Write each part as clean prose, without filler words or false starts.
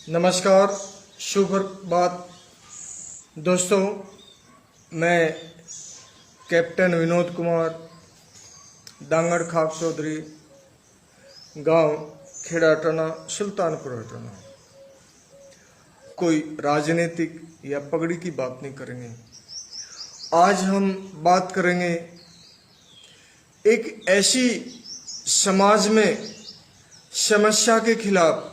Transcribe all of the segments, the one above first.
नमस्कार, शुभ प्रभात दोस्तों। मैं कैप्टन विनोद कुमार, दांगड़ खाक चौधरी, गांव खेड़ाटना, सुल्तानपुर हटना। कोई राजनीतिक या पगड़ी की बात नहीं करेंगे। आज हम बात करेंगे एक ऐसी समाज में समस्या के खिलाफ,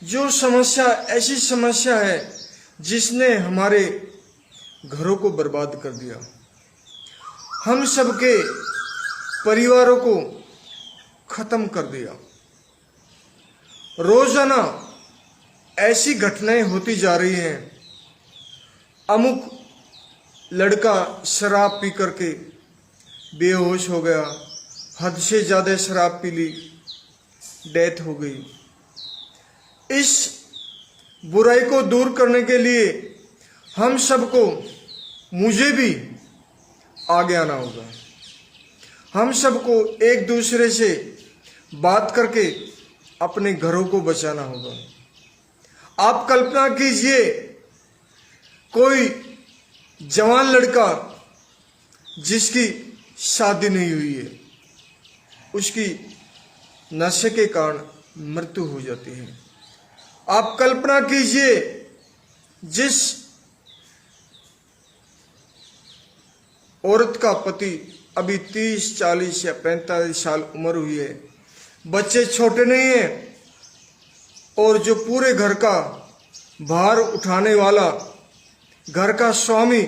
जो समस्या ऐसी समस्या है जिसने हमारे घरों को बर्बाद कर दिया, हम सबके परिवारों को खत्म कर दिया। रोजाना ऐसी घटनाएं होती जा रही हैं। अमुक लड़का शराब पी करके बेहोश हो गया, हद से ज्यादा शराब पी ली, डेथ हो गई। इस बुराई को दूर करने के लिए हम सबको, मुझे भी आगे आना होगा। हम सबको एक दूसरे से बात करके अपने घरों को बचाना होगा। आप कल्पना कीजिए, कोई जवान लड़का जिसकी शादी नहीं हुई है, उसकी नशे के कारण मृत्यु हो जाती है। आप कल्पना कीजिए, जिस औरत का पति अभी 30, 40 या 45 साल उम्र हुई है, बच्चे छोटे नहीं हैं, और जो पूरे घर का भार उठाने वाला, घर का स्वामी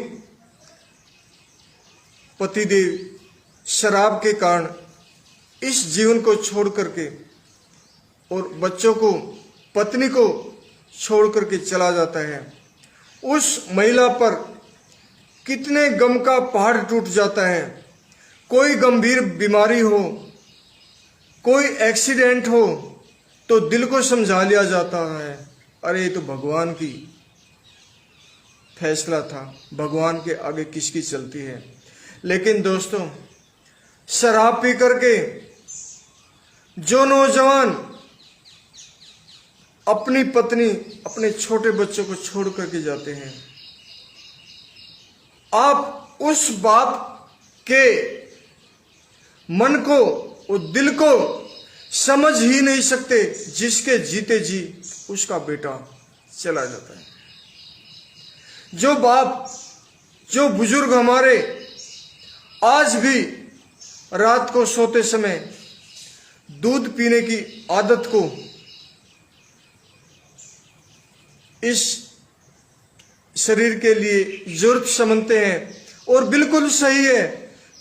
पतिदेव शराब के कारण इस जीवन को छोड़ करके और बच्चों को, पत्नी को छोड़ करके चला जाता है। उस महिला पर कितने गम का पहाड़ टूट जाता है। कोई गंभीर बीमारी हो, कोई एक्सीडेंट हो, तो दिल को समझा लिया जाता है, अरे ये तो भगवान की फैसला था, भगवान के आगे किसकी चलती है। लेकिन दोस्तों, शराब पी करके जो नौजवान अपनी पत्नी, अपने छोटे बच्चों को छोड़ करके जाते हैं, आप उस बाप के मन को और दिल को समझ ही नहीं सकते, जिसके जीते जी उसका बेटा चला जाता है। जो बाप, जो बुजुर्ग हमारे आज भी रात को सोते समय दूध पीने की आदत को इस शरीर के लिए जरूरत समझते हैं, और बिल्कुल सही है,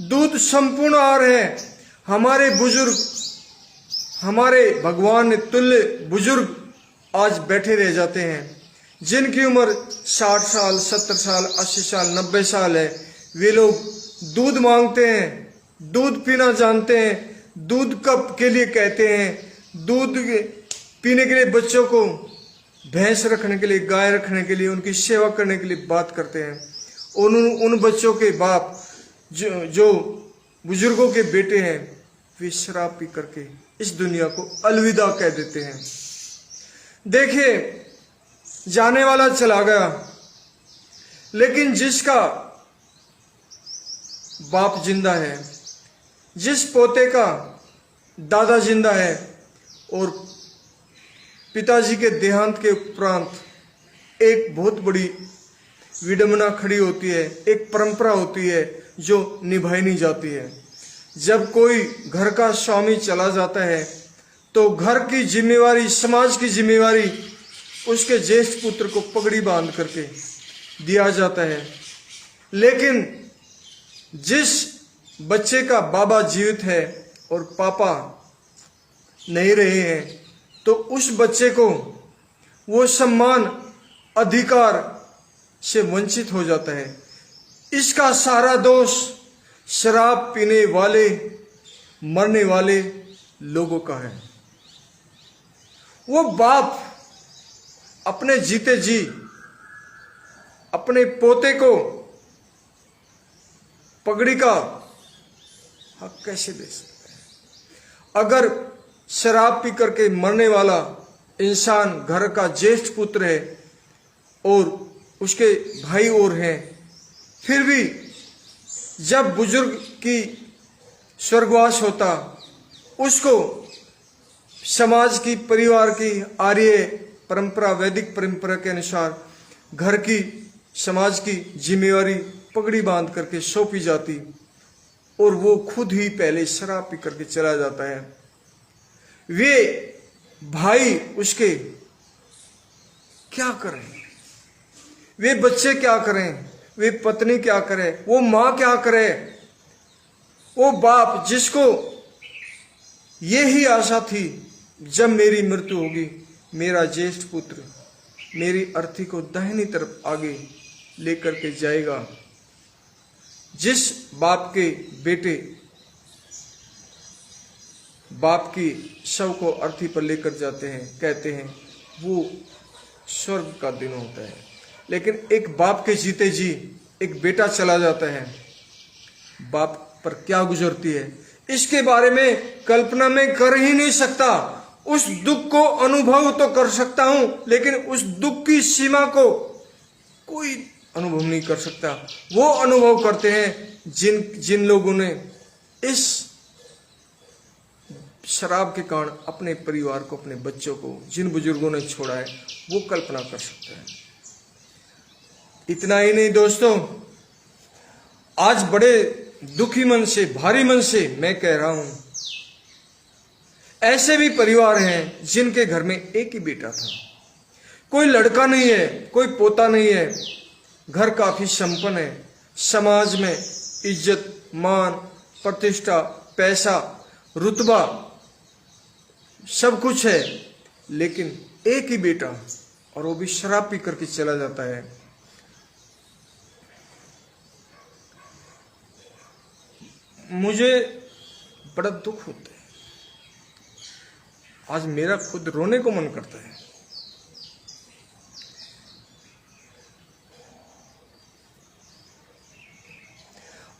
दूध संपूर्ण आहार है। हमारे बुजुर्ग, हमारे भगवान ने तुल्य बुजुर्ग आज बैठे रह जाते हैं, जिनकी उम्र 60 साल, 70 साल, 80 साल, 90 साल है। वे लोग दूध मांगते हैं, दूध पीना जानते हैं, दूध कब के लिए कहते हैं, दूध पीने के लिए बच्चों को, भैंस रखने के लिए, गाय रखने के लिए, उनकी सेवा करने के लिए बात करते हैं। उन बच्चों के बाप, जो बुजुर्गों के बेटे हैं, वे शराब पी करके इस दुनिया को अलविदा कह देते हैं। देखिए, जाने वाला चला गया, लेकिन जिसका बाप जिंदा है, जिस पोते का दादा जिंदा है, और पिताजी के देहांत के उपरांत एक बहुत बड़ी विडंबना खड़ी होती है, एक परंपरा होती है जो निभाई नहीं जाती है। जब कोई घर का स्वामी चला जाता है, तो घर की जिम्मेवारी, समाज की जिम्मेवारी उसके ज्येष्ठ पुत्र को पगड़ी बांध करके दिया जाता है। लेकिन जिस बच्चे का बाबा जीवित है और पापा नहीं रहे हैं, तो उस बच्चे को वो सम्मान, अधिकार से वंचित हो जाता है। इसका सारा दोष शराब पीने वाले, मरने वाले लोगों का है। वो बाप अपने जीते जी अपने पोते को पगड़ी का हक कैसे दे सकता है? अगर शराब पी करके मरने वाला इंसान घर का ज्येष्ठ पुत्र है और उसके भाई और हैं, फिर भी जब बुजुर्ग की स्वर्गवास होता, उसको समाज की, परिवार की आर्य परंपरा, वैदिक परंपरा के अनुसार घर की, समाज की जिम्मेवारी पगड़ी बांध करके सौंपी जाती और वो खुद ही पहले शराब पी करके चला जाता है। वे भाई उसके क्या करें, वे बच्चे क्या करें, वे पत्नी क्या करे, वो माँ क्या करे, वो बाप जिसको ये ही आशा थी जब मेरी मृत्यु होगी मेरा ज्येष्ठ पुत्र मेरी अर्थी को दाहिनी तरफ आगे लेकर के जाएगा। जिस बाप के बेटे बाप की शव को अर्थी पर लेकर जाते हैं, कहते हैं वो स्वर्ग का दिन होता है। लेकिन एक बाप के जीते जी एक बेटा चला जाता है, बाप पर क्या गुजरती है, इसके बारे में कल्पना में कर ही नहीं सकता। उस दुख को अनुभव तो कर सकता हूं, लेकिन उस दुख की सीमा को कोई अनुभव नहीं कर सकता। वो अनुभव करते हैं जिन लोगों ने इस शराब के कारण अपने परिवार को, अपने बच्चों को, जिन बुजुर्गों ने छोड़ा है, वो कल्पना कर सकते हैं। इतना ही नहीं दोस्तों, आज बड़े दुखी मन से, भारी मन से मैं कह रहा हूं, ऐसे भी परिवार हैं जिनके घर में एक ही बेटा था, कोई लड़का नहीं है, कोई पोता नहीं है, घर काफी संपन्न है, समाज में इज्जत, मान, प्रतिष्ठा, पैसा, रुतबा सब कुछ है, लेकिन एक ही बेटा, और वो भी शराब पी करके चला जाता है। मुझे बड़ा दुख होता है, आज मेरा खुद रोने को मन करता है।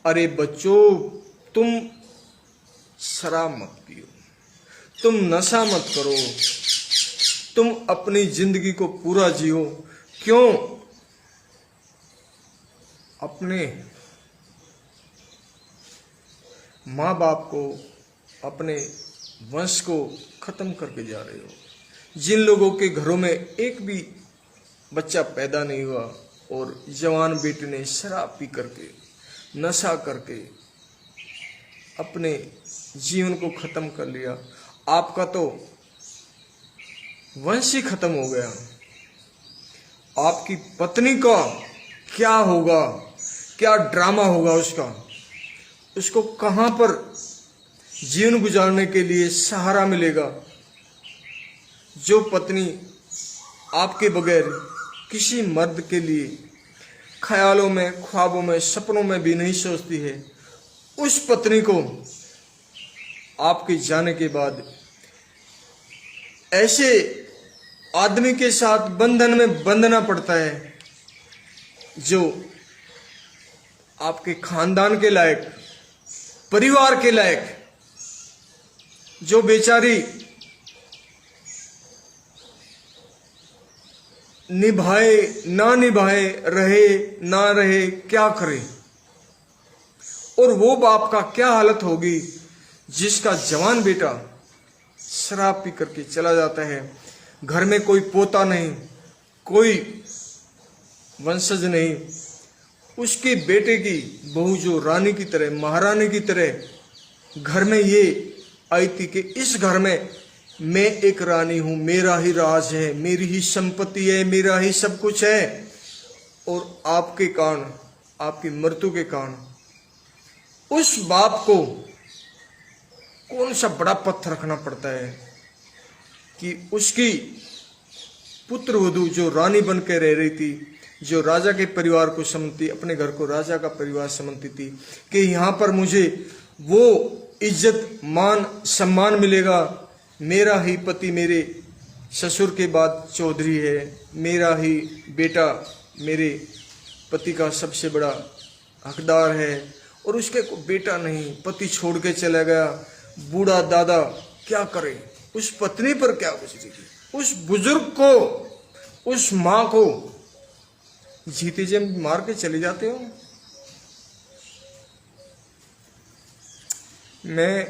अरे बच्चों, तुम शराब मत पियो, तुम नशा मत करो, तुम अपनी जिंदगी को पूरा जियो। क्यों? अपने माँ बाप को, अपने वंश को खत्म करके जा रहे हो। जिन लोगों के घरों में एक भी बच्चा पैदा नहीं हुआ और जवान बेटे ने शराब पी करके, नशा करके अपने जीवन को खत्म कर लिया, आपका तो वंश ही खत्म हो गया। आपकी पत्नी का क्या होगा, क्या ड्रामा होगा उसको कहां पर जीवन गुजारने के लिए सहारा मिलेगा। जो पत्नी आपके बगैर किसी मर्द के लिए ख्यालों में, ख्वाबों में, सपनों में भी नहीं सोचती है, उस पत्नी को आपके जाने के बाद ऐसे आदमी के साथ बंधन में बंधना पड़ता है जो आपके खानदान के लायक, परिवार के लायक, जो बेचारी निभाए ना निभाए, रहे ना रहे, क्या करे। और वो बाप का क्या हालत होगी जिसका जवान बेटा शराब पी करके चला जाता है, घर में कोई पोता नहीं, कोई वंशज नहीं, उसके बेटे की बहू जो रानी की तरह, महारानी की तरह घर में ये आई थी कि इस घर में मैं एक रानी हूं, मेरा ही राज है, मेरी ही संपत्ति है, मेरा ही सब कुछ है। और आपके कारण, आपकी मृत्यु के कारण उस बाप को कौन सा बड़ा पत्थर रखना पड़ता है कि उसकी पुत्र वधू जो रानी बन के रह रही थी, जो राजा के परिवार को समझती, अपने घर को राजा का परिवार समझती थी, कि यहाँ पर मुझे वो इज्जत, मान, सम्मान मिलेगा, मेरा ही पति मेरे ससुर के बाद चौधरी है, मेरा ही बेटा मेरे पति का सबसे बड़ा हकदार है, और उसके को बेटा नहीं, पति छोड़ के चला गया, बूढ़ा दादा क्या करे, उस पत्नी पर क्या गुजरेगी। उस बुजुर्ग को, उस मां को जीते जी मार के चले जाते हो। मैं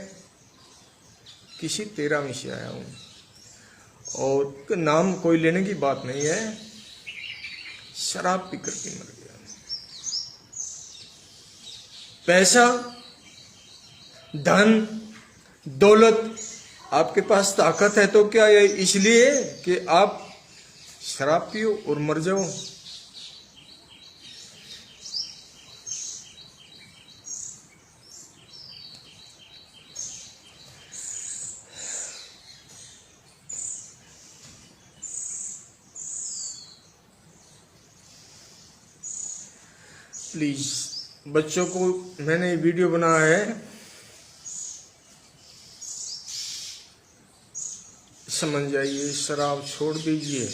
किसी तेरह में से आया हूं और नाम कोई लेने की बात नहीं है, शराब पीकर के मर गया। पैसा, धन, दौलत, आपके पास ताकत है तो क्या ये इसलिए कि आप शराब पियो और मर जाओ? प्लीज बच्चों को मैंने वीडियो बनाया है, समझ जाइए, शराब छोड़ दीजिए।